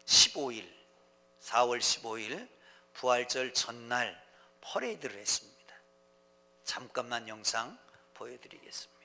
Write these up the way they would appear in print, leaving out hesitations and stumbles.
15일, 4월 15일 부활절 전날 퍼레이드를 했습니다. 잠깐만 영상 보여드리겠습니다.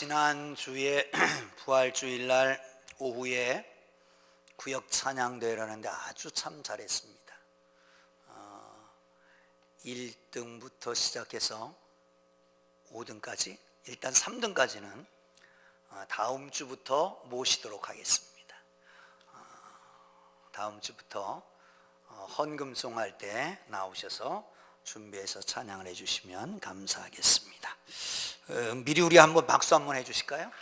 지난주에 부활주일날 오후에 구역 찬양대회를 하는데 아주 참 잘했습니다. 1등부터 시작해서 5등까지, 일단 3등까지는 다음 주부터 모시도록 하겠습니다. 다음 주부터 헌금송 할 때 나오셔서 준비해서 찬양을 해주시면 감사하겠습니다. 미리 우리 한번 박수 한번 해주실까요?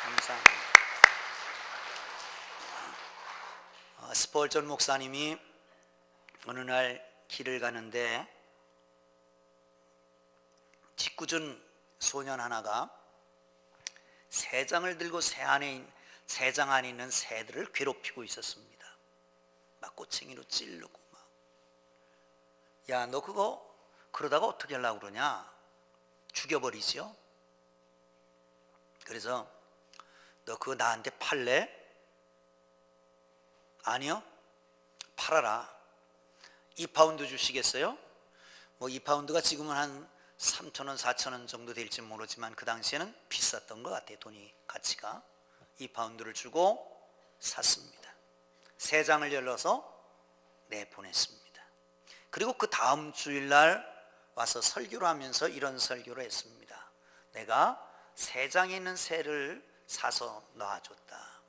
감사합니다. 스펄전 목사님이 어느 날 길을 가는데 짓궂은 소년 하나가 새장을 들고 새장 안에 있는 새들을 괴롭히고 있었습니다. 막 꼬챙이로 찌르고 막. 야, 너 그거 그러다가 어떻게 하려고 그러냐? 죽여버리죠. 그래서 너 그거 나한테 팔래? 아니요, 팔아라. 2파운드 주시겠어요? 뭐 2파운드가 지금은 한 3,000원, 4,000원 정도 될지 모르지만 그 당시에는 비쌌던 것 같아요. 돈이 가치가. 2파운드를 주고 샀습니다. 3장을 열어서 내보냈습니다. 그리고 그 다음 주일날 와서 설교를 하면서 이런 설교를 했습니다. 내가 3장에 있는 새를 사서 놔줬다.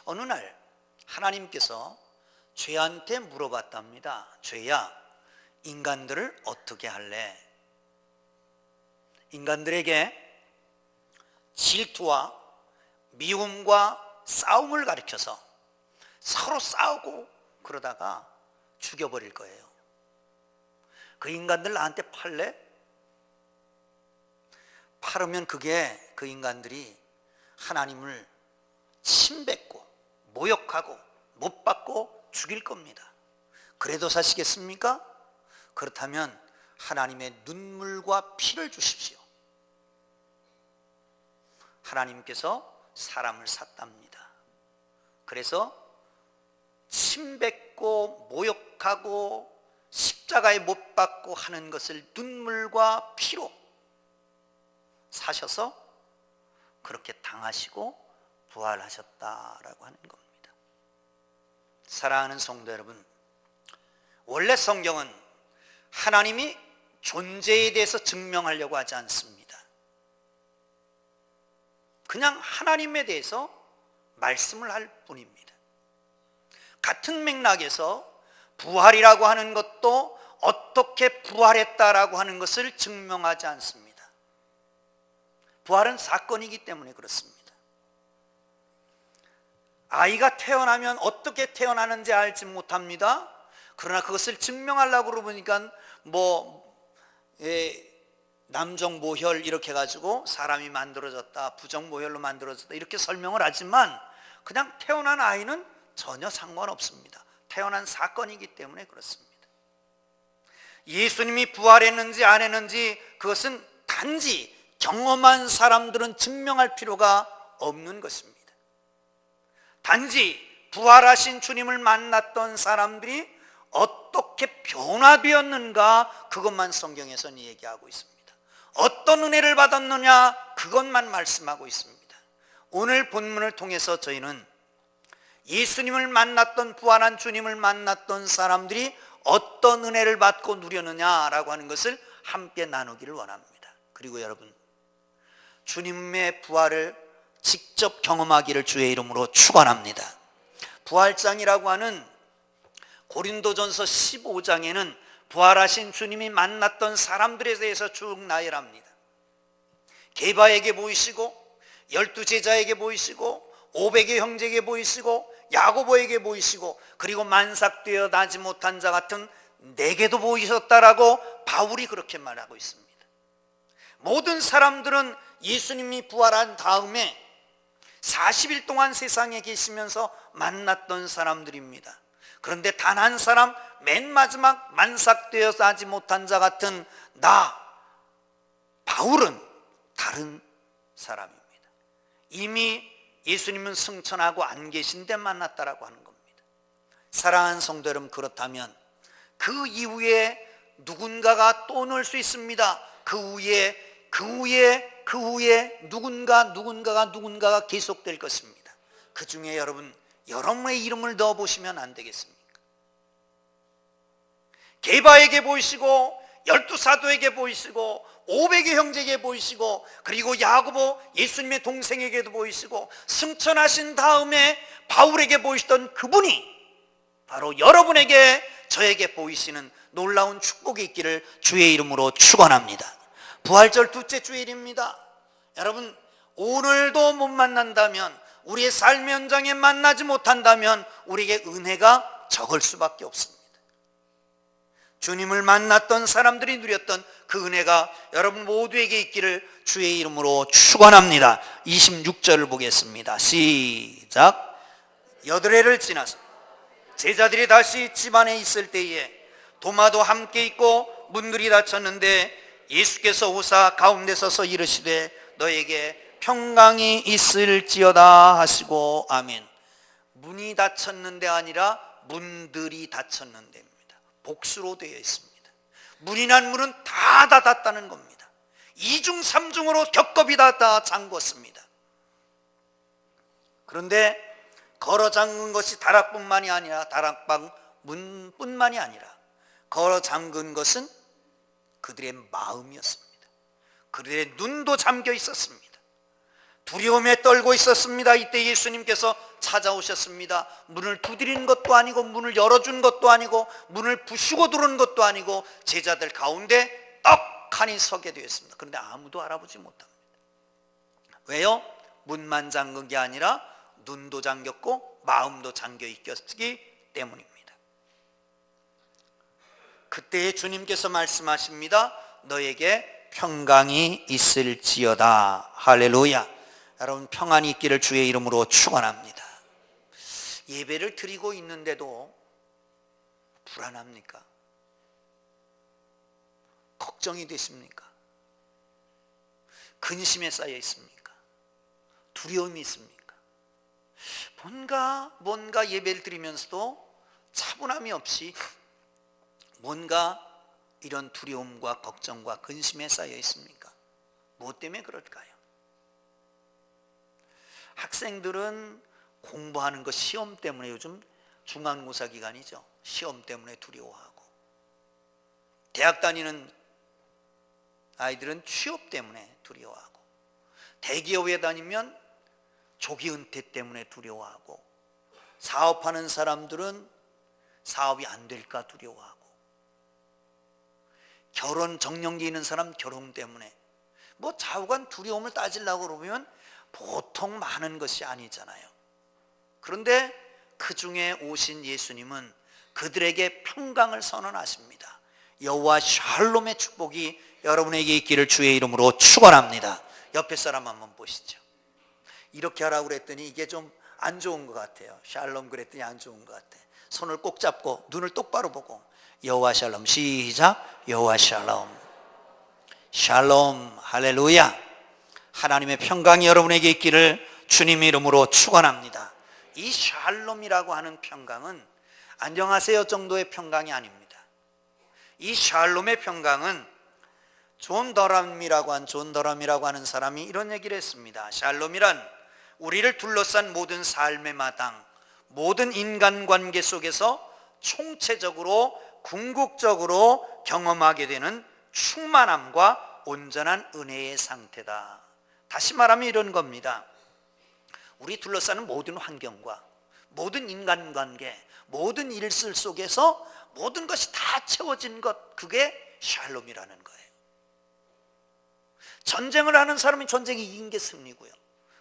어느 날 하나님께서 죄한테 물어봤답니다. 죄야, 인간들을 어떻게 할래? 인간들에게 질투와 미움과 싸움을 가르쳐서 서로 싸우고 그러다가 죽여버릴 거예요. 그 인간들 나한테 팔래? 팔으면 그게 그 인간들이 하나님을 침뱉고 모욕하고 못 받고 죽일 겁니다. 그래도 사시겠습니까? 그렇다면 하나님의 눈물과 피를 주십시오. 하나님께서 사람을 샀답니다. 그래서 침뱉고 모욕하고 십자가에 못 박고 하는 것을 눈물과 피로 사셔서 그렇게 당하시고 부활하셨다라고 하는 겁니다. 사랑하는 성도 여러분, 원래 성경은 하나님이 존재에 대해서 증명하려고 하지 않습니다. 그냥 하나님에 대해서 말씀을 할 뿐입니다. 같은 맥락에서 부활이라고 하는 것도 어떻게 부활했다라고 하는 것을 증명하지 않습니다. 부활은 사건이기 때문에 그렇습니다. 아이가 태어나면 어떻게 태어나는지 알지 못합니다. 그러나 그것을 증명하려고 그러니까 남정모혈 이렇게 해가지고 사람이 만들어졌다, 부정모혈로 만들어졌다 이렇게 설명을 하지만 그냥 태어난 아이는 전혀 상관없습니다. 태어난 사건이기 때문에 그렇습니다. 예수님이 부활했는지 안 했는지 그것은 단지 경험한 사람들은 증명할 필요가 없는 것입니다. 단지 부활하신 주님을 만났던 사람들이 어떻게 변화되었는가 그것만 성경에서는 얘기하고 있습니다. 어떤 은혜를 받았느냐 그것만 말씀하고 있습니다. 오늘 본문을 통해서 저희는 예수님을 만났던 부활한 주님을 만났던 사람들이 어떤 은혜를 받고 누렸느냐라고 하는 것을 함께 나누기를 원합니다. 그리고 여러분, 주님의 부활을 직접 경험하기를 주의 이름으로 축원합니다. 부활장이라고 하는 고린도전서 15장에는 부활하신 주님이 만났던 사람들에 대해서 쭉 나열합니다. 게바에게 보이시고 12제자에게 보이시고 500의 형제에게 보이시고 야고보에게 보이시고 그리고 만삭되어 나지 못한 자 같은 내게도 보이셨다라고 바울이 그렇게 말하고 있습니다. 모든 사람들은 예수님이 부활한 다음에 40일 동안 세상에 계시면서 만났던 사람들입니다. 그런데 단 한 사람, 맨 마지막 만삭되어서 하지 못한 자 같은 나 바울은 다른 사람입니다. 이미 예수님은 승천하고 안 계신데 만났다라고 하는 겁니다. 사랑하는 성도 여러분, 그렇다면 그 이후에 누군가가 또 올 수 있습니다. 그 후에 누군가가 계속될 것입니다. 그 중에 여러분의 이름을 넣어보시면 안 되겠습니까? 게바에게 보이시고 12사도에게 보이시고 500의 형제에게 보이시고 그리고 야고보 예수님의 동생에게도 보이시고 승천하신 다음에 바울에게 보이시던 그분이 바로 여러분에게 저에게 보이시는 놀라운 축복이 있기를 주의 이름으로 축원합니다. 부활절 둘째 주일입니다. 여러분, 오늘도 못 만난다면, 우리의 삶의 현장에 만나지 못한다면 우리에게 은혜가 적을 수밖에 없습니다. 주님을 만났던 사람들이 누렸던 그 은혜가 여러분 모두에게 있기를 주의 이름으로 축원합니다. 26절을 보겠습니다. 시작. 여드레를 지나서 제자들이 다시 집안에 있을 때에 도마도 함께 있고 문들이 닫혔는데 예수께서 오사 가운데 서서 이르시되 너에게 평강이 있을지어다 하시고 아멘. 문이 닫혔는데 아니라 문들이 닫혔는데입니다. 복수로 되어 있습니다. 문이란 문은 다 닫았다는 겁니다. 2중 3중으로 겹겹이 다 잠궜습니다. 그런데 걸어 잠근 것이 다락문만이 아니라 다락방 문뿐만이 아니라 걸어 잠근 것은 그들의 마음이었습니다. 그들의 눈도 잠겨 있었습니다. 두려움에 떨고 있었습니다. 이때 예수님께서 찾아오셨습니다. 문을 두드리는 것도 아니고 문을 열어준 것도 아니고 문을 부수고 들어오는 것도 아니고 제자들 가운데 떡하니 서게 되었습니다. 그런데 아무도 알아보지 못합니다. 왜요? 문만 잠근 게 아니라 눈도 잠겼고 마음도 잠겨 있었기 때문입니다. 그때 주님께서 말씀하십니다. 너에게 평강이 있을지어다. 할렐루야. 여러분, 평안이 있기를 주의 이름으로 축원합니다. 예배를 드리고 있는데도 불안합니까? 걱정이 되십니까? 근심에 쌓여 있습니까? 두려움이 있습니까? 뭔가 예배를 드리면서도 차분함이 없이 뭔가 이런 두려움과 걱정과 근심에 쌓여 있습니까? 무엇 때문에 그럴까요? 학생들은 공부하는 거 시험 때문에, 요즘 중간고사 기간이죠. 시험 때문에 두려워하고, 대학 다니는 아이들은 취업 때문에 두려워하고, 대기업에 다니면 조기 은퇴 때문에 두려워하고, 사업하는 사람들은 사업이 안 될까 두려워하고, 결혼 정년기에 있는 사람 결혼 때문에, 뭐 좌우간 두려움을 따지려고 그러면 보통 많은 것이 아니잖아요. 그런데 그 중에 오신 예수님은 그들에게 평강을 선언하십니다. 여호와 샬롬의 축복이 여러분에게 있기를 주의 이름으로 축원합니다. 옆에 사람 한번 보시죠. 이렇게 하라고 그랬더니 이게 좀 안 좋은 것 같아요. 샬롬 그랬더니 안 좋은 것 같아. 손을 꼭 잡고 눈을 똑바로 보고 여호와 샬롬, 시작. 여호와 샬롬. 샬롬. 할렐루야. 하나님의 평강이 여러분에게 있기를 주님 이름으로 축원합니다. 이 샬롬이라고 하는 평강은 안녕하세요 정도의 평강이 아닙니다. 이 샬롬의 평강은 존 더럼이라고 하는 사람이 이런 얘기를 했습니다. 샬롬이란 우리를 둘러싼 모든 삶의 마당, 모든 인간관계 속에서 총체적으로 궁극적으로 경험하게 되는 충만함과 온전한 은혜의 상태다. 다시 말하면 이런 겁니다. 우리 둘러싸는 모든 환경과 모든 인간관계, 모든 일들 속에서 모든 것이 다 채워진 것, 그게 샬롬이라는 거예요. 전쟁을 하는 사람이 전쟁이 이긴 게 승리고요,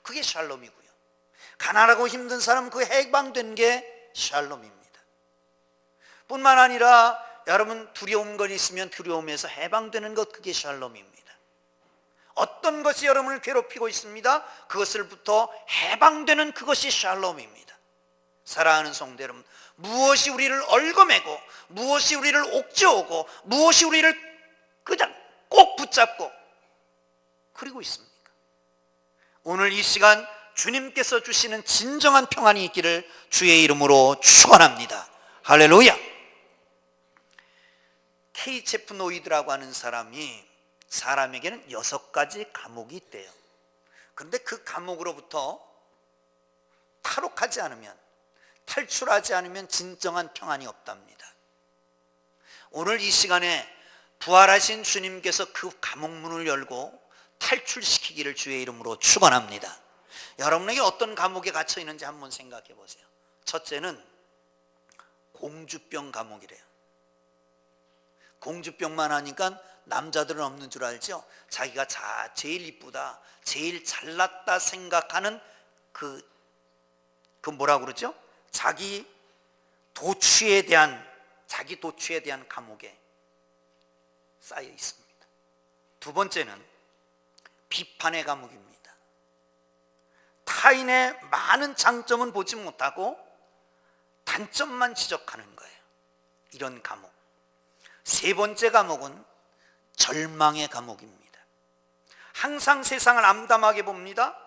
그게 샬롬이고요. 가난하고 힘든 사람은 그 해방된 게 샬롬입니다. 뿐만 아니라 여러분, 두려운 건 있으면 두려움에서 해방되는 것, 그게 샬롬입니다. 어떤 것이 여러분을 괴롭히고 있습니다. 그것을부터 해방되는 그것이 샬롬입니다. 사랑하는 성도 여러분, 무엇이 우리를 얽어매고, 무엇이 우리를 옥죄오고, 무엇이 우리를 그냥 꼭 붙잡고 그리고 있습니까? 오늘 이 시간 주님께서 주시는 진정한 평안이 있기를 주의 이름으로 축원합니다. 할렐루야. 케이체프 노이드라고 하는 사람에게는 6가지 감옥이 있대요. 그런데 그 감옥으로부터 탈옥하지 않으면, 탈출하지 않으면 진정한 평안이 없답니다. 오늘 이 시간에 부활하신 주님께서 그 감옥문을 열고 탈출시키기를 주의 이름으로 축원합니다. 여러분에게 어떤 감옥에 갇혀 있는지 한번 생각해 보세요. 첫째는 공주병 감옥이래요. 공주병만 하니까 남자들은 없는 줄 알죠? 자기가 제일 이쁘다, 제일 잘났다 생각하는 그 뭐라고 그러죠? 자기 도취에 대한 감옥에 쌓여 있습니다. 두 번째는 비판의 감옥입니다. 타인의 많은 장점은 보지 못하고 단점만 지적하는 거예요. 이런 감옥. 세 번째 감옥은 절망의 감옥입니다. 항상 세상을 암담하게 봅니다.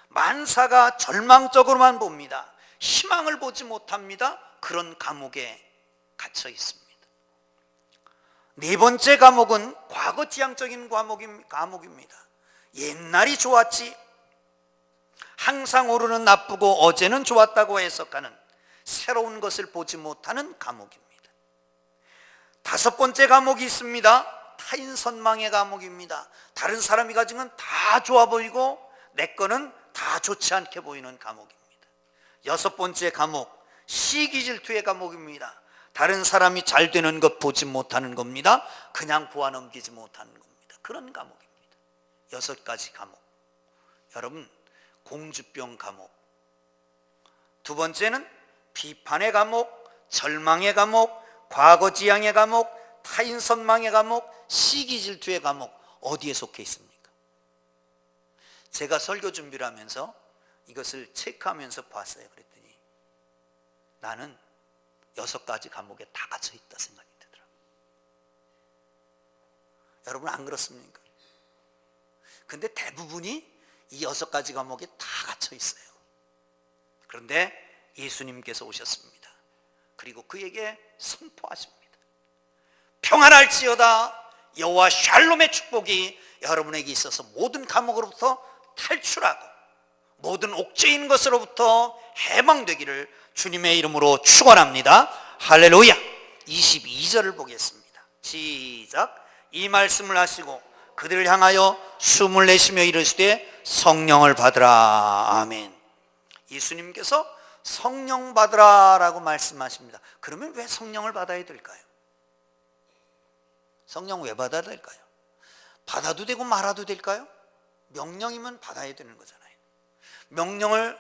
만사가 절망적으로만 봅니다. 희망을 보지 못합니다. 그런 감옥에 갇혀 있습니다. 네 번째 감옥은 과거 지향적인 감옥입니다. 옛날이 좋았지, 항상 오르는 나쁘고 어제는 좋았다고 해석하는 새로운 것을 보지 못하는 감옥입니다. 다섯 번째 감옥이 있습니다. 타인 선망의 감옥입니다. 다른 사람이 가진 건 다 좋아 보이고 내 거는 다 좋지 않게 보이는 감옥입니다. 여섯 번째 감옥, 시기 질투의 감옥입니다. 다른 사람이 잘 되는 것 보지 못하는 겁니다. 그냥 보아 넘기지 못하는 겁니다. 그런 감옥입니다. 6가지 감옥. 여러분, 공주병 감옥, 두 번째는 비판의 감옥, 절망의 감옥, 과거지향의 감옥, 타인선망의 감옥, 시기질투의 감옥. 어디에 속해 있습니까? 제가 설교 준비를 하면서 이것을 체크하면서 봤어요. 그랬더니 나는 6가지 감옥에 다 갇혀 있다 생각이 들더라고요. 여러분 안 그렇습니까? 근데 대부분이 이 6가지 감옥에 다 갇혀 있어요. 그런데 예수님께서 오셨습니다. 그리고 그에게 선포하십니다. 평안할지어다. 여호와 샬롬의 축복이 여러분에게 있어서 모든 감옥으로부터 탈출하고 모든 옥죄인 것으로부터 해방되기를 주님의 이름으로 축원합니다. 할렐루야. 22절을 보겠습니다. 시작. 이 말씀을 하시고 그들을 향하여 숨을 내쉬며 이르시되 성령을 받으라. 아멘. 예수님께서 성령 받으라 라고 말씀하십니다. 그러면 왜 성령을 받아야 될까요? 성령 왜 받아야 될까요? 받아도 되고 말아도 될까요? 명령이면 받아야 되는 거잖아요. 명령을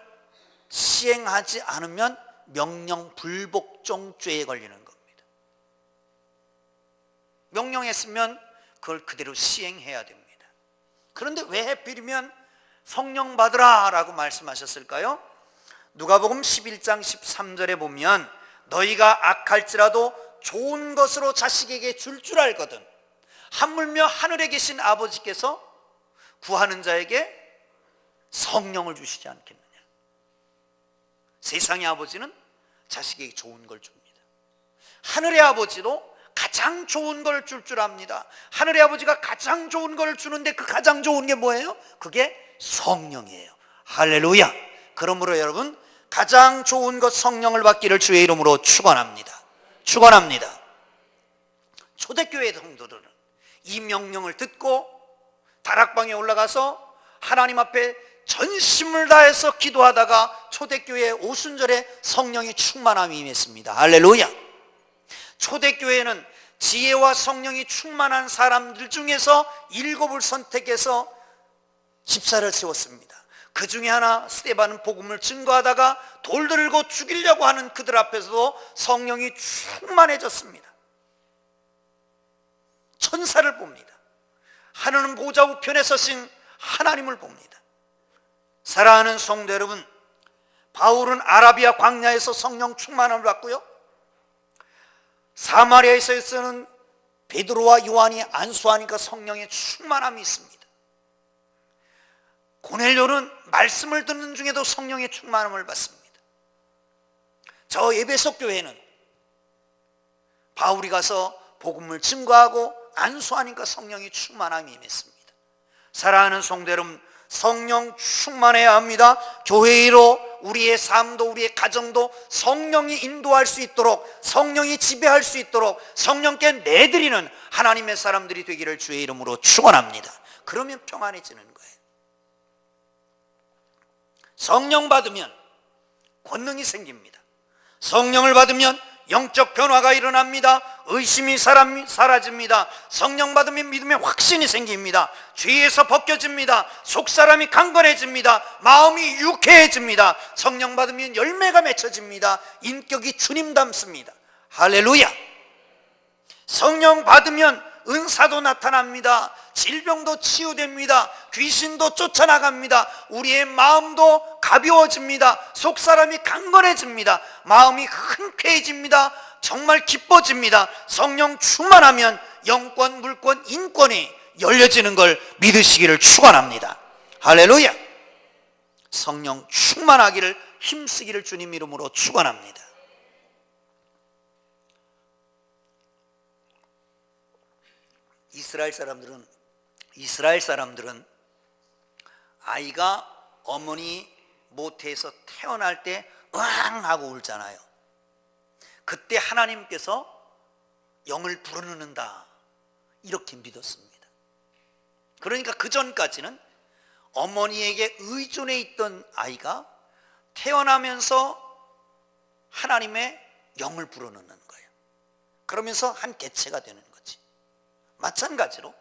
시행하지 않으면 명령 불복종죄에 걸리는 겁니다. 명령했으면 그걸 그대로 시행해야 됩니다. 그런데 왜 하필이면 성령 받으라 라고 말씀하셨을까요? 누가복음 11장 13절에 보면 너희가 악할지라도 좋은 것으로 자식에게 줄 알거든 하물며 하늘에 계신 아버지께서 구하는 자에게 성령을 주시지 않겠느냐. 세상의 아버지는 자식에게 좋은 걸 줍니다. 하늘의 아버지도 가장 좋은 걸 줄 압니다. 하늘의 아버지가 가장 좋은 걸 주는데 그 가장 좋은 게 뭐예요? 그게 성령이에요. 할렐루야. 그러므로 여러분 가장 좋은 것 성령을 받기를 주의 이름으로 축원합니다. 축원합니다. 초대교회 성도들은 이 명령을 듣고 다락방에 올라가서 하나님 앞에 전심을 다해서 기도하다가 초대교회 오순절에 성령이 충만함이 임했습니다. 할렐루야. 초대교회는 지혜와 성령이 충만한 사람들 중에서 7을 선택해서 집사를 세웠습니다. 그 중에 하나 스데반은 복음을 증거하다가 돌 들고 죽이려고 하는 그들 앞에서도 성령이 충만해졌습니다. 천사를 봅니다. 하늘은 보좌 우편에 서신 하나님을 봅니다. 사랑하는 성도 여러분, 바울은 아라비아 광야에서 성령 충만함을 받고요, 사마리아에서는 베드로와 요한이 안수하니까 성령의 충만함이 있습니다. 고넬료는 말씀을 듣는 중에도 성령의 충만함을 받습니다. 저 에베소 교회는 바울이 가서 복음을 증거하고 안수하니까 성령의 충만함이 임했습니다. 사랑하는 성도 여러분, 성령 충만해야 합니다. 교회로 우리의 삶도 우리의 가정도 성령이 인도할 수 있도록, 성령이 지배할 수 있도록 성령께 내드리는 하나님의 사람들이 되기를 주의 이름으로 축원합니다. 그러면 평안해지는 거예요. 성령 받으면 권능이 생깁니다. 성령을 받으면 영적 변화가 일어납니다. 의심이 사라집니다. 성령 받으면 믿음의 확신이 생깁니다. 죄에서 벗겨집니다. 속사람이 강건해집니다. 마음이 유쾌해집니다. 성령 받으면 열매가 맺혀집니다. 인격이 주님 닮습니다. 할렐루야. 성령 받으면 은사도 나타납니다. 질병도 치유됩니다. 귀신도 쫓아나갑니다. 우리의 마음도 가벼워집니다. 속사람이 강건해집니다. 마음이 흔쾌해집니다. 정말 기뻐집니다. 성령 충만하면 영권, 물권, 인권이 열려지는 걸 믿으시기를 축원합니다. 할렐루야. 성령 충만하기를 힘쓰기를 주님 이름으로 축원합니다. 이스라엘 사람들은 아이가 어머니 모태에서 태어날 때 으앙 하고 울잖아요. 그때 하나님께서 영을 불어넣는다 이렇게 믿었습니다. 그러니까 그 전까지는 어머니에게 의존해 있던 아이가 태어나면서 하나님의 영을 불어넣는 거예요. 그러면서 한 개체가 되는 거지. 마찬가지로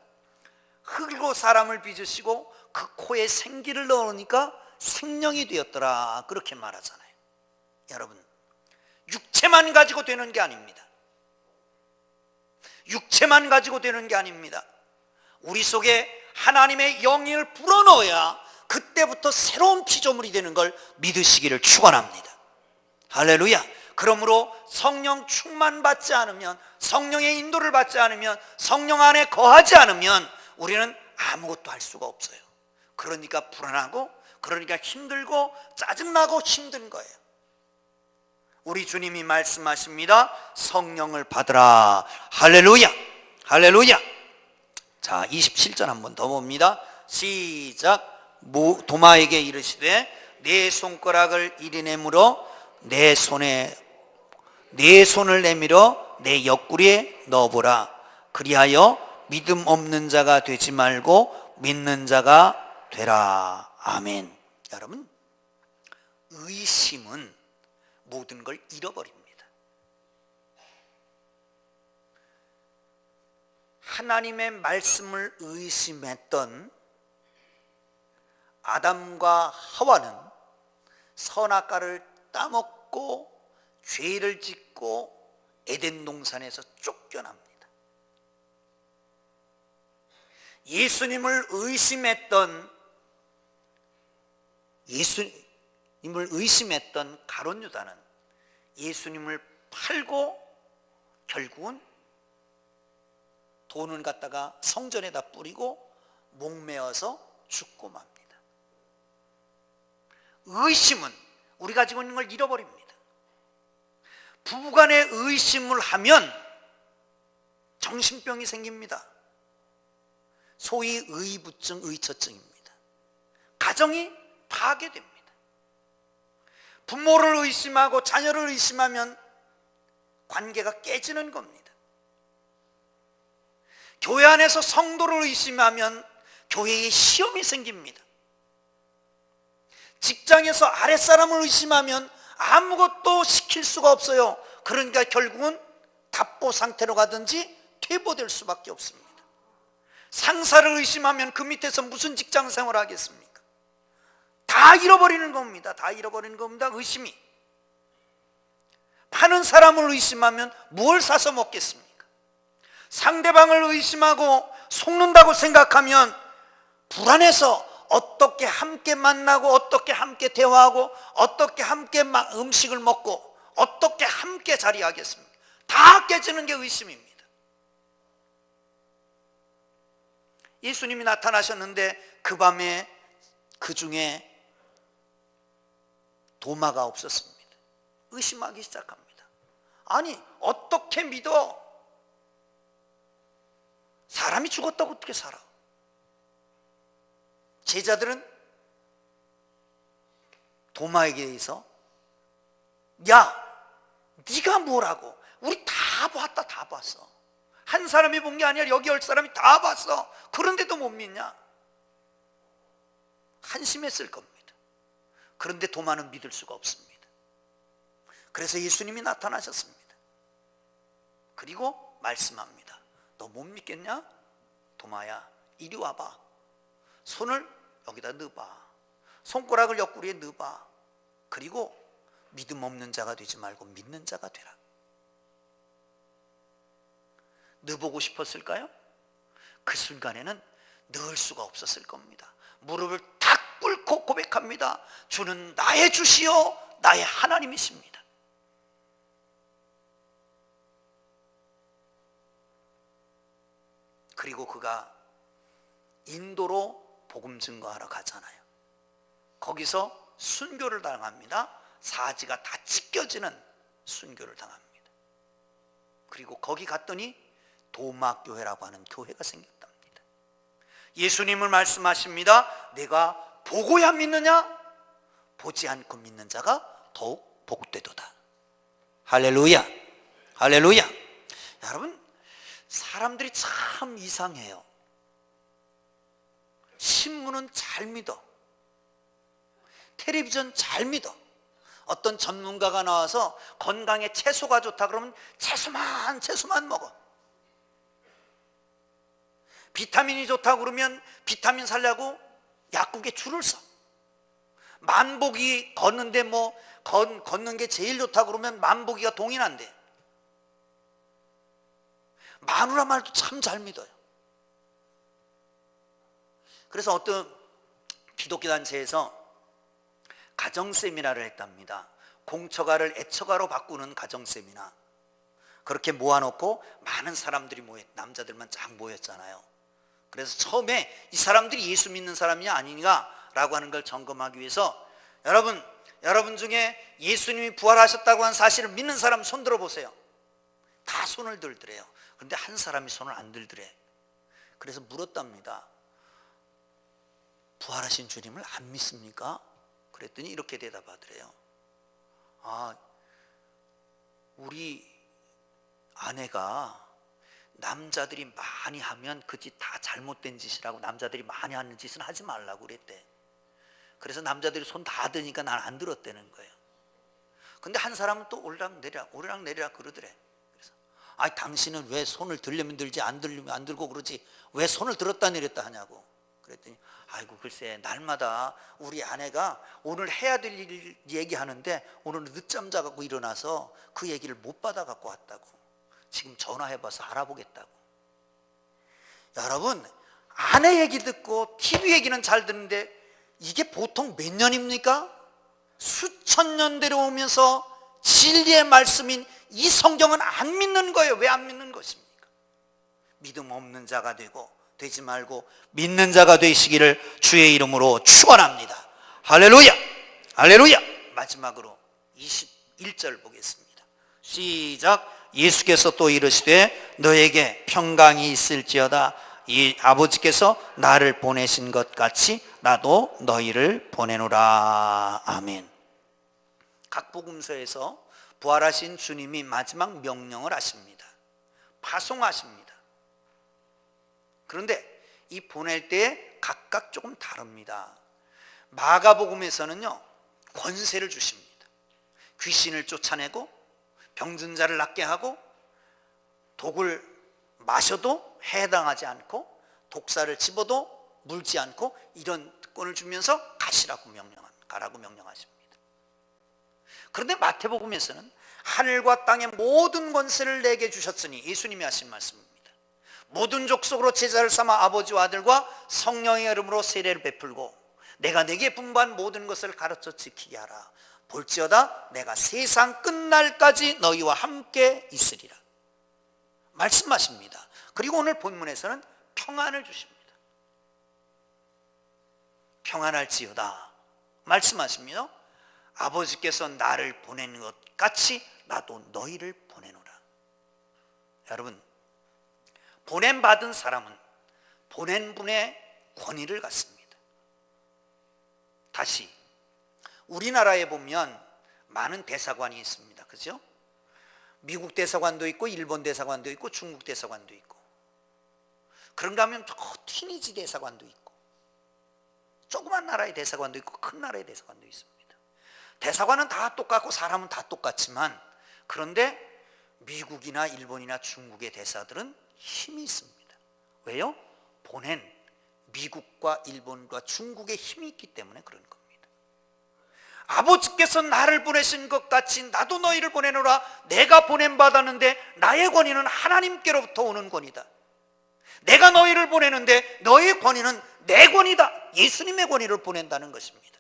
흙으로 사람을 빚으시고 그 코에 생기를 넣으니까 생명이 되었더라 그렇게 말하잖아요. 여러분, 육체만 가지고 되는 게 아닙니다. 육체만 가지고 되는 게 아닙니다. 우리 속에 하나님의 영을 불어넣어야 그때부터 새로운 피조물이 되는 걸 믿으시기를 축원합니다. 할렐루야. 그러므로 성령 충만받지 않으면, 성령의 인도를 받지 않으면, 성령 안에 거하지 않으면 우리는 아무것도 할 수가 없어요. 그러니까 불안하고, 그러니까 힘들고, 짜증나고 힘든 거예요. 우리 주님이 말씀하십니다. 성령을 받으라. 할렐루야. 할렐루야. 자, 27절 한번 더 봅니다. 시작. 도마에게 이르시되 내 손가락을 이리 내밀어 내 손을 내밀어 내 옆구리에 넣어보라. 그리하여 믿음 없는 자가 되지 말고 믿는 자가 되라. 아멘. 여러분, 의심은 모든 걸 잃어버립니다. 하나님의 말씀을 의심했던 아담과 하와는 선악과를 따먹고 죄를 짓고 에덴 동산에서 쫓겨납니다. 예수님을 의심했던 가룟 유다는 예수님을 팔고 결국은 돈을 갖다가 성전에다 뿌리고 목매어서 죽고 맙니다. 의심은 우리가 가지고 있는 걸 잃어버립니다. 부부간에 의심을 하면 정신병이 생깁니다. 소위 의부증, 의처증입니다. 가정이 파괴됩니다. 부모를 의심하고 자녀를 의심하면 관계가 깨지는 겁니다. 교회 안에서 성도를 의심하면 교회에 시험이 생깁니다. 직장에서 아랫사람을 의심하면 아무것도 시킬 수가 없어요. 그러니까 결국은 답보 상태로 가든지 퇴보될 수밖에 없습니다. 상사를 의심하면 그 밑에서 무슨 직장 생활을 하겠습니까? 다 잃어버리는 겁니다. 다 잃어버리는 겁니다. 의심이. 파는 사람을 의심하면 뭘 사서 먹겠습니까? 상대방을 의심하고 속는다고 생각하면 불안해서 어떻게 함께 만나고, 어떻게 함께 대화하고, 어떻게 함께 음식을 먹고, 어떻게 함께 자리하겠습니까? 다 깨지는 게 의심입니다. 예수님이 나타나셨는데 그 밤에 그 중에 도마가 없었습니다. 의심하기 시작합니다. 아니, 어떻게 믿어? 사람이 죽었다고 어떻게 살아? 제자들은 도마에게 대해서 야, 네가 뭐라고? 우리 다 봤다, 다 봤어. 한 사람이 본 게 아니라 여기 10사람이 다 봤어. 그런데도 못 믿냐? 한심했을 겁니다. 그런데 도마는 믿을 수가 없습니다. 그래서 예수님이 나타나셨습니다. 그리고 말씀합니다. 너 못 믿겠냐? 도마야, 이리 와봐. 손을 여기다 넣어봐. 손가락을 옆구리에 넣어봐. 그리고 믿음 없는 자가 되지 말고 믿는 자가 되라. 넣어보고 싶었을까요? 그 순간에는 넣을 수가 없었을 겁니다. 무릎을 탁 꿇고 고백합니다. 주는 나의 주시요 나의 하나님이십니다. 그리고 그가 인도로 복음 증거하러 가잖아요. 거기서 순교를 당합니다. 사지가 다 찢겨지는 순교를 당합니다. 그리고 거기 갔더니 도마교회라고 하는 교회가 생겼답니다. 예수님을 말씀하십니다. 내가 보고야 믿느냐? 보지 않고 믿는 자가 더욱 복되도다. 할렐루야. 할렐루야. 여러분, 사람들이 참 이상해요. 신문은 잘 믿어. 텔레비전 잘 믿어. 어떤 전문가가 나와서 건강에 채소가 좋다 그러면 채소만 먹어. 비타민이 좋다 그러면 비타민 살려고 약국에 줄을 서. 만복이 걷는데 뭐 걷는 게 제일 좋다 그러면 만보기가 동일한데, 마누라 말도 참 잘 믿어요. 그래서 어떤 기독교 단체에서 가정 세미나를 했답니다. 공처가를 애처가로 바꾸는 가정 세미나. 그렇게 모아놓고 많은 사람들이 남자들만 쫙 모였잖아요. 그래서 처음에 이 사람들이 예수 믿는 사람이 아니냐라고 하는 걸 점검하기 위해서, 여러분 중에 예수님이 부활하셨다고 한 사실을 믿는 사람 손 들어보세요. 다 손을 들더래요. 그런데 한 사람이 손을 안 들더래. 그래서 물었답니다. 부활하신 주님을 안 믿습니까? 그랬더니 이렇게 대답하더래요. 우리 아내가 남자들이 많이 하면 그 짓 다 잘못된 짓이라고, 남자들이 많이 하는 짓은 하지 말라고 그랬대. 그래서 남자들이 손 다 드니까 난 안 들었다는 거예요. 근데 한 사람은 또 오르락내리락 그러더래. 그래서 당신은 왜 손을 들려면 들지 안 들리면 안 들고 그러지 왜 손을 들었다 내렸다 하냐고. 그랬더니 글쎄 날마다 우리 아내가 오늘 해야 될 일 얘기하는데 오늘은 늦잠 자갖고 일어나서 그 얘기를 못 받아 갖고 왔다고. 지금 전화해봐서 알아보겠다고. 여러분, 아내 얘기 듣고 TV 얘기는 잘 듣는데 이게 보통 몇 년입니까? 수천 년 되어오면서 진리의 말씀인 이 성경은 안 믿는 거예요. 왜 안 믿는 것입니까? 믿음 없는 자가 되지 말고 믿는 자가 되시기를 주의 이름으로 축원합니다. 할렐루야, 할렐루야. 마지막으로 21절 보겠습니다. 시작. 예수께서 또 이르시되 너에게 평강이 있을지어다. 이 아버지께서 나를 보내신 것 같이 나도 너희를 보내노라. 아멘. 각 복음서에서 부활하신 주님이 마지막 명령을 하십니다. 파송하십니다. 그런데 이 보낼 때 각각 조금 다릅니다. 마가복음에서는요, 권세를 주십니다. 귀신을 쫓아내고 병든 자를 낫게 하고 독을 마셔도 해당하지 않고 독사를 집어도 물지 않고 이런 특권을 주면서 가라고 명령하십니다. 그런데 마태복음에서는 하늘과 땅의 모든 권세를 내게 주셨으니, 예수님이 하신 말씀입니다. 모든 족속으로 제자를 삼아 아버지와 아들과 성령의 이름으로 세례를 베풀고 내가 내게 분부한 모든 것을 가르쳐 지키게 하라. 볼지어다 내가 세상 끝날까지 너희와 함께 있으리라 말씀하십니다. 그리고 오늘 본문에서는 평안을 주십니다. 평안할지어다 말씀하시며 아버지께서 나를 보낸 것 같이 나도 너희를 보내노라. 여러분, 보냄받은 사람은 보낸 분의 권위를 갖습니다. 다시 우리나라에 보면 많은 대사관이 있습니다. 그죠? 미국 대사관도 있고 일본 대사관도 있고 중국 대사관도 있고, 그런가 하면 저 티니지 대사관도 있고, 조그만 나라의 대사관도 있고 큰 나라의 대사관도 있습니다. 대사관은 다 똑같고 사람은 다 똑같지만, 그런데 미국이나 일본이나 중국의 대사들은 힘이 있습니다. 왜요? 보낸 미국과 일본과 중국의 힘이 있기 때문에 그런 겁니다. 아버지께서 나를 보내신 것 같이 나도 너희를 보내노라. 내가 보냄받았는데 나의 권위는 하나님께로부터 오는 권위다. 내가 너희를 보내는데 너희의 권위는 내 권위다. 예수님의 권위를 보낸다는 것입니다.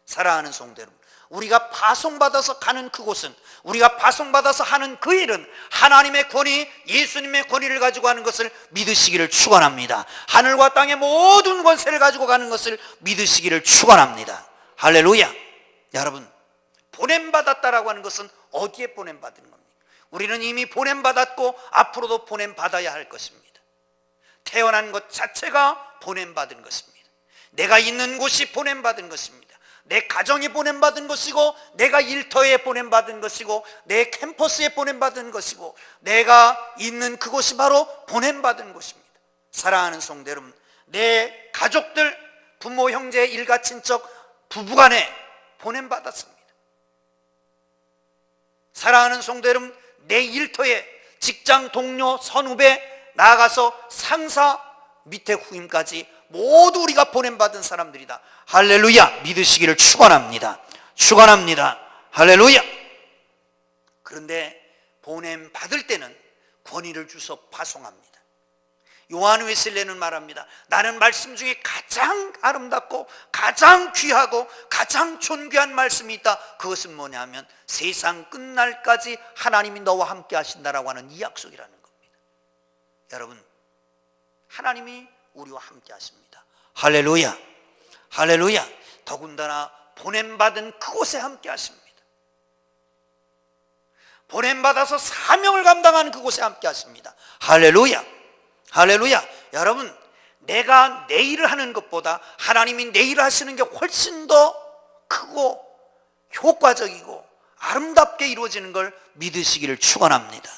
사랑하는 성도 여러분, 우리가 파송받아서 가는 그곳은, 우리가 파송받아서 하는 그 일은 하나님의 권위, 예수님의 권위를 가지고 하는 것을 믿으시기를 축원합니다. 하늘과 땅의 모든 권세를 가지고 가는 것을 믿으시기를 축원합니다. 할렐루야. 여러분, 보냄받았다라고 하는 것은 어디에 보냄받은 겁니까? 우리는 이미 보냄받았고 앞으로도 보냄받아야 할 것입니다. 태어난 것 자체가 보냄받은 것입니다. 내가 있는 곳이 보냄받은 것입니다. 내 가정이 보냄받은 것이고, 내가 일터에 보냄받은 것이고, 내 캠퍼스에 보냄받은 것이고, 내가 있는 그곳이 바로 보냄받은 곳입니다. 사랑하는 성도 여러분, 내 가족들, 부모, 형제, 일가, 친척, 부부간에 보냄받았습니다. 사랑하는 성도 여러분, 내 일터에 직장 동료, 선후배, 나아가서 상사, 밑에 후임까지 모두 우리가 보냄받은 사람들이다. 할렐루야. 믿으시기를 축원합니다. 축원합니다. 할렐루야. 그런데 보냄 받을 때는 권위를 주서 파송합니다. 요한 웨슬레는 말합니다. 나는 말씀 중에 가장 아름답고 가장 귀하고 가장 존귀한 말씀이 있다. 그것은 뭐냐면 세상 끝날까지 하나님이 너와 함께 하신다라고 하는 이 약속이라는 겁니다. 여러분, 하나님이 우리와 함께 하십니다. 할렐루야. 할렐루야. 더군다나 보냄받은 그곳에 함께 하십니다. 보냄받아서 사명을 감당하는 그곳에 함께 하십니다. 할렐루야. 할렐루야. 여러분, 내가 내 일을 하는 것보다 하나님이 내 일을 하시는 게 훨씬 더 크고 효과적이고 아름답게 이루어지는 걸 믿으시기를 축원합니다.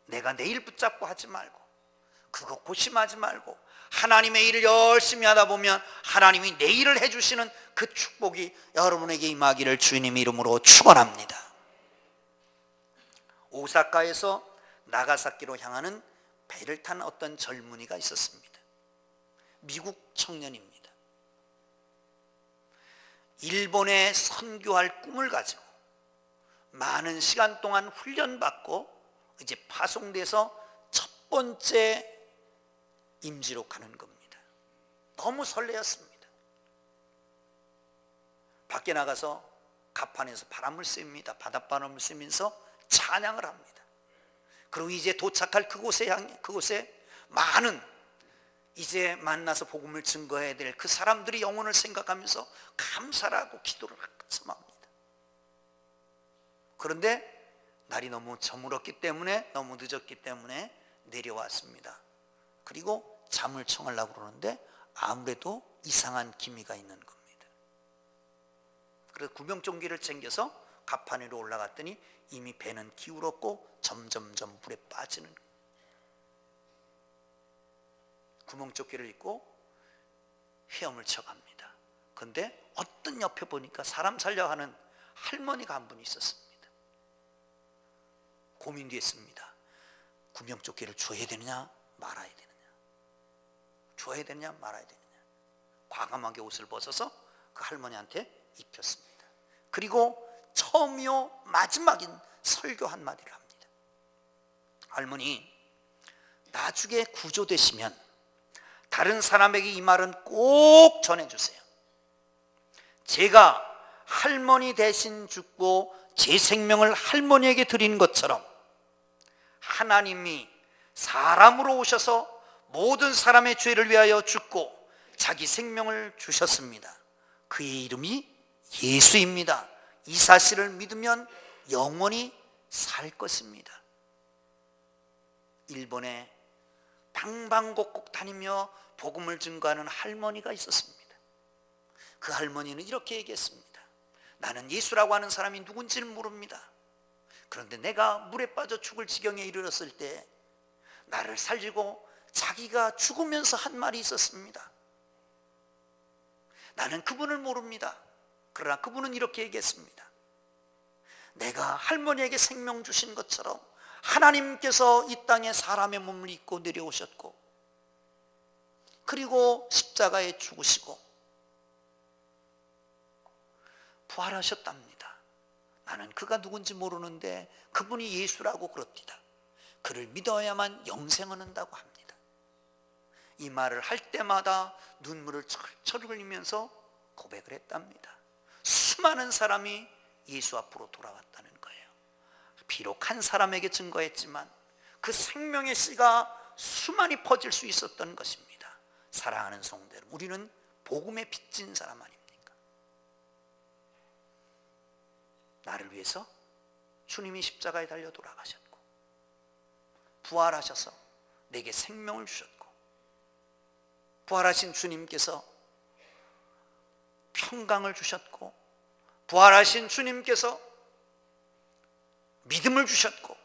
내가 내 일 붙잡고 하지 말고 그거 고심하지 말고 하나님의 일을 열심히 하다 보면 하나님이 내 일을 해주시는 그 축복이 여러분에게 임하기를 주님 이름으로 축원합니다. 오사카에서 나가사키로 향하는 배를 탄 어떤 젊은이가 있었습니다. 미국 청년입니다. 일본에 선교할 꿈을 가지고 많은 시간 동안 훈련받고 이제 파송돼서 첫 번째 임지로 가는 겁니다. 너무 설레었습니다. 밖에 나가서 갑판에서 바람을 쐬입니다. 바닷바람을 쐬면서 찬양을 합니다. 그리고 이제 도착할 그곳에 많은 이제 만나서 복음을 증거해야 될 그 사람들이 영혼을 생각하면서 감사를 하고 기도를 한참 합니다. 그런데 날이 너무 저물었기 때문에, 너무 늦었기 때문에 내려왔습니다. 그리고 잠을 청하려고 그러는데 아무래도 이상한 기미가 있는 겁니다. 그래서 구명조끼를 챙겨서 갑판 위로 올라갔더니 이미 배는 기울었고 점점점 물에 빠지는 거예요. 구명조끼를 입고 헤엄을 쳐갑니다. 그런데 어떤 옆에 보니까 사람 살려 하는 할머니가 한 분 있었습니다. 고민됐습니다. 구명조끼를 줘야 되느냐 말아야 되느냐, 줘야 되느냐 말아야 되느냐. 과감하게 옷을 벗어서 그 할머니한테 입혔습니다. 그리고 처음이요 마지막인 설교 한마디를 합니다. 할머니, 나중에 구조되시면 다른 사람에게 이 말은 꼭 전해주세요. 제가 할머니 대신 죽고 제 생명을 할머니에게 드린 것처럼 하나님이 사람으로 오셔서 모든 사람의 죄를 위하여 죽고 자기 생명을 주셨습니다. 그의 이름이 예수입니다. 이 사실을 믿으면 영원히 살 것입니다. 일본에 방방곡곡 다니며 복음을 증거하는 할머니가 있었습니다. 그 할머니는 이렇게 얘기했습니다. 나는 예수라고 하는 사람이 누군지를 모릅니다. 그런데 내가 물에 빠져 죽을 지경에 이르렀을 때 나를 살리고 자기가 죽으면서 한 말이 있었습니다. 나는 그분을 모릅니다. 그러나 그분은 이렇게 얘기했습니다. 내가 할머니에게 생명 주신 것처럼 하나님께서 이 땅에 사람의 몸을 입고 내려오셨고 그리고 십자가에 죽으시고 부활하셨답니다. 나는 그가 누군지 모르는데 그분이 예수라고 그럽니다. 그를 믿어야만 영생을 얻는다고 합니다. 이 말을 할 때마다 눈물을 철철 흘리면서 고백을 했답니다. 수많은 사람이 예수 앞으로 돌아왔다는 거예요. 비록 한 사람에게 증거했지만 그 생명의 씨가 수많이 퍼질 수 있었던 것입니다. 사랑하는 성도 여러분, 우리는 복음에 빚진 사람 아닙니까? 나를 위해서 주님이 십자가에 달려 돌아가셨고 부활하셔서 내게 생명을 주셨고 부활하신 주님께서 평강을 주셨고 부활하신 주님께서 믿음을 주셨고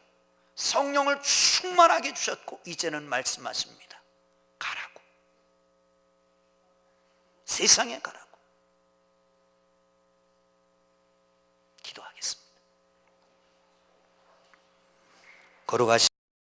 성령을 충만하게 주셨고 이제는 말씀하십니다. 가라고. 세상에 가라고. 기도하겠습니다. 걸어가시